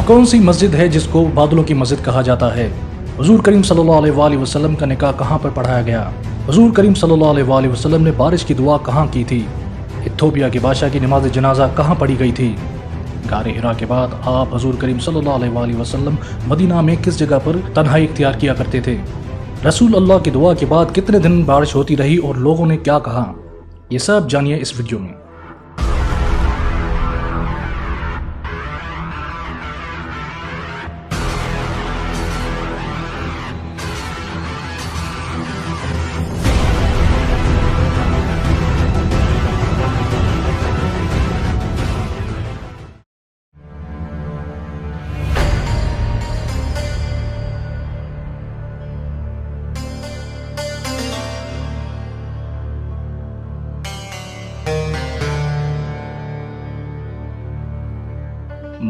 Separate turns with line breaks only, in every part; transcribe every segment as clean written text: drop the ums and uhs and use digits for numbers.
कौन सी मस्जिद है जिसको बादलों की मस्जिद कहा जाता है? हुजूर करीम सल्लल्लाहु अलैहि वसल्लम का निकाह कहाँ पर पढ़ाया गया? हुजूर करीम सल्लल्लाहु अलैहि वसल्लम ने बारिश की दुआ कहाँ की थी? इथोपिया के बादशाह की नमाज जनाजा कहाँ पढ़ी गई थी? गारे हिरा के बाद आप हुजूर करीम सल्लल्लाहु अलैहि वसल्लम मदीना में किस जगह पर तन्हाई इख्तियार किया करते थे? रसूल अल्लाह की दुआ के बाद कितने दिन बारिश होती रही और लोगों ने क्या कहा? ये सब जानिए इस वीडियो में।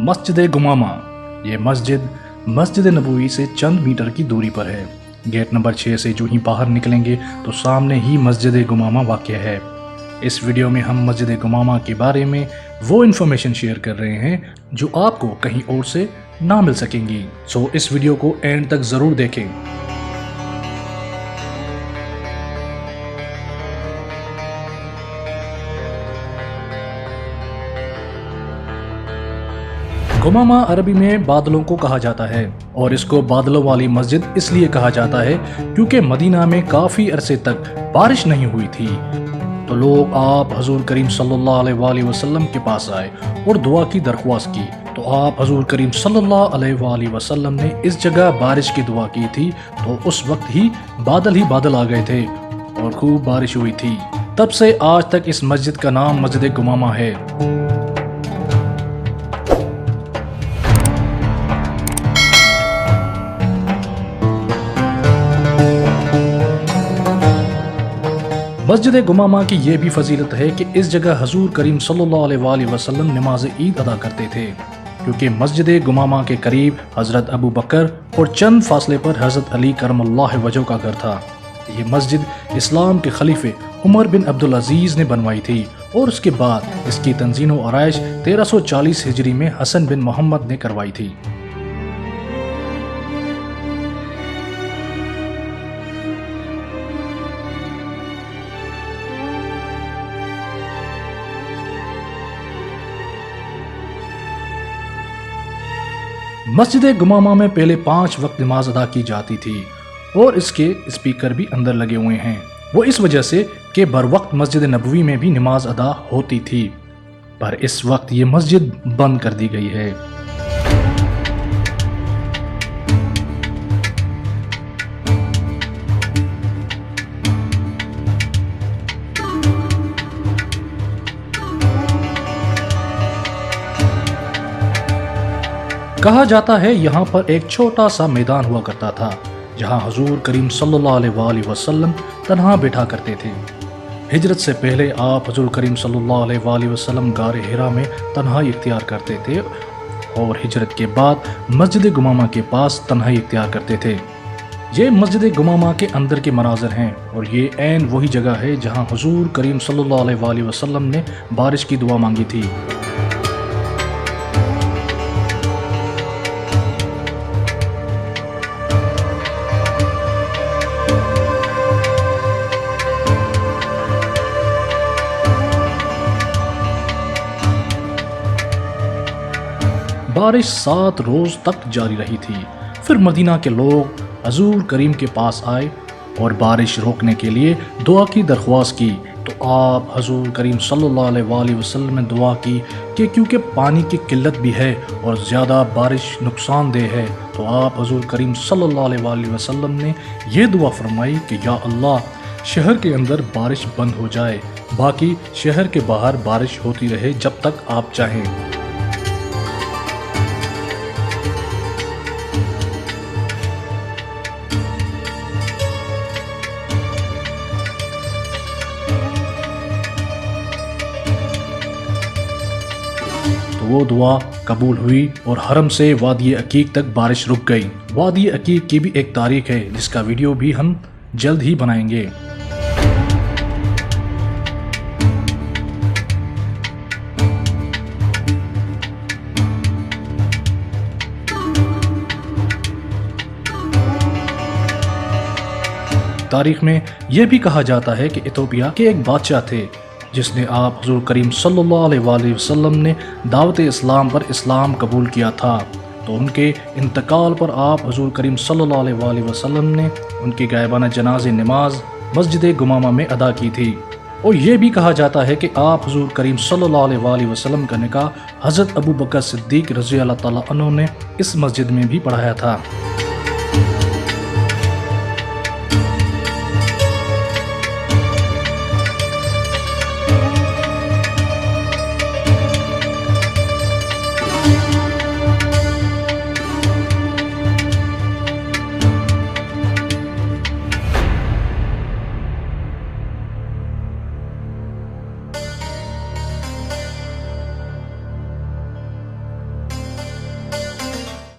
मस्जिद गुमामा। ये मस्जिद मस्जिद नबवी से चंद मीटर की दूरी पर है। गेट नंबर 6 से जो ही बाहर निकलेंगे तो सामने ही मस्जिद गुमामा वाक़या है। इस वीडियो में हम मस्जिद गुमामा के बारे में वो इन्फॉर्मेशन शेयर कर रहे हैं जो आपको कहीं और से ना मिल सकेंगी। सो इस वीडियो को एंड तक ज़रूर देखें। गुमामा अरबी में बादलों को कहा जाता है और इसको बादलों वाली मस्जिद इसलिए कहा जाता है क्योंकि मदीना में काफ़ी अरसे तक बारिश नहीं हुई थी। तो लोग आप हुजूर करीम सल्लल्लाहु अलैहि वसल्लम के पास आए और दुआ की दरख्वास्त की। तो आप हुजूर करीम सल्लल्लाहु अलैहि वसल्लम ने इस जगह बारिश की दुआ की थी। तो उस वक्त ही बादल आ गए थे और खूब बारिश हुई थी। तब से आज तक इस मस्जिद का नाम मस्जिद गुमामा है। मस्जिद गुमामा की यह भी फजीलत है कि इस जगह हुजूर करीम सल्लल्लाहु अलैहि वसल्लम नमाज ईद अदा करते थे, क्योंकि मस्जिद गुमामा के करीब हज़रत अबू बकर और चंद फासले पर हज़रत अली करमल्लाहु वजह का घर था। ये मस्जिद इस्लाम के खलीफे उमर बिन अब्दुल अजीज़ ने बनवाई थी और उसके बाद इसकी तंजीम व आराइश 1340 हिजरी में हसन बिन मोहम्मद ने करवाई थी। मस्जिद गुमामा में पहले 5 वक्त नमाज अदा की जाती थी और इसके स्पीकर भी अंदर लगे हुए हैं। वो इस वजह से कि बर वक्त मस्जिद नबवी में भी नमाज अदा होती थी, पर इस वक्त ये मस्जिद बंद कर दी गई है। कहा जाता है यहाँ पर एक छोटा सा मैदान हुआ करता था जहाँ हुजूर करीम सल्लल्लाहु अलैहि वसल्लम तन्हा बैठा करते थे। हिजरत से पहले आप हुजूर करीम सल्लल्लाहु अलैहि वसल्लम गारे हिरा में तन्हाई इख्तियार करते थे और हिजरत के बाद मस्जिद गुमामा के पास तन्हाई इख्तियार करते थे। ये मस्जिद गुमामा के अंदर के मनाज़र हैं और ये ऐन वही जगह है जहाँ हुजूर करीम सल्लल्लाहु अलैहि वसल्लम ने बारिश की दुआ मांगी थी। बारिश 7 रोज तक जारी रही थी। फिर मदीना के लोग हुजूर करीम के पास आए और बारिश रोकने के लिए दुआ की दरख्वास्त की। तो आप हुजूर करीम सल्लल्लाहु अलैहि वसल्लम ने दुआ की कि क्योंकि पानी की किल्लत भी है और ज़्यादा बारिश नुकसानदेह है, तो आप हुजूर करीम सल्लल्लाहु अलैहि वसल्लम ने ये दुआ फरमाई कि या अल्लाह, शहर के अंदर बारिश बंद हो जाए, बाकी शहर के बाहर बारिश होती रहे जब तक आप चाहें। तो वो दुआ कबूल हुई और हरम से वादी अकीक तक बारिश रुक गई। वादी अकीक की भी एक तारीख है जिसका वीडियो भी हम जल्द ही बनाएंगे। तारीख में यह भी कहा जाता है कि इथोपिया के एक बादशाह थे जिसने आप हुजूर करीम सल्लल्लाहु अलैहि वसल्लम ने दावत इस्लाम पर इस्लाम कबूल किया था। तो उनके इंतकाल पर आप हुजूर करीम सल्लल्लाहु अलैहि वसल्लम ने उनकी गायबाना जनाजे नमाज मस्जिद गुमामा में अदा की थी। और ये भी कहा जाता है कि आप हुजूर करीम सल्लल्लाहु अलैहि वसल्लम का निकाह हज़रत अबू बकर सिद्दीक रज़ी अल्लाह तआला अन्हु ने इस मस्जिद में भी पढ़ाया था।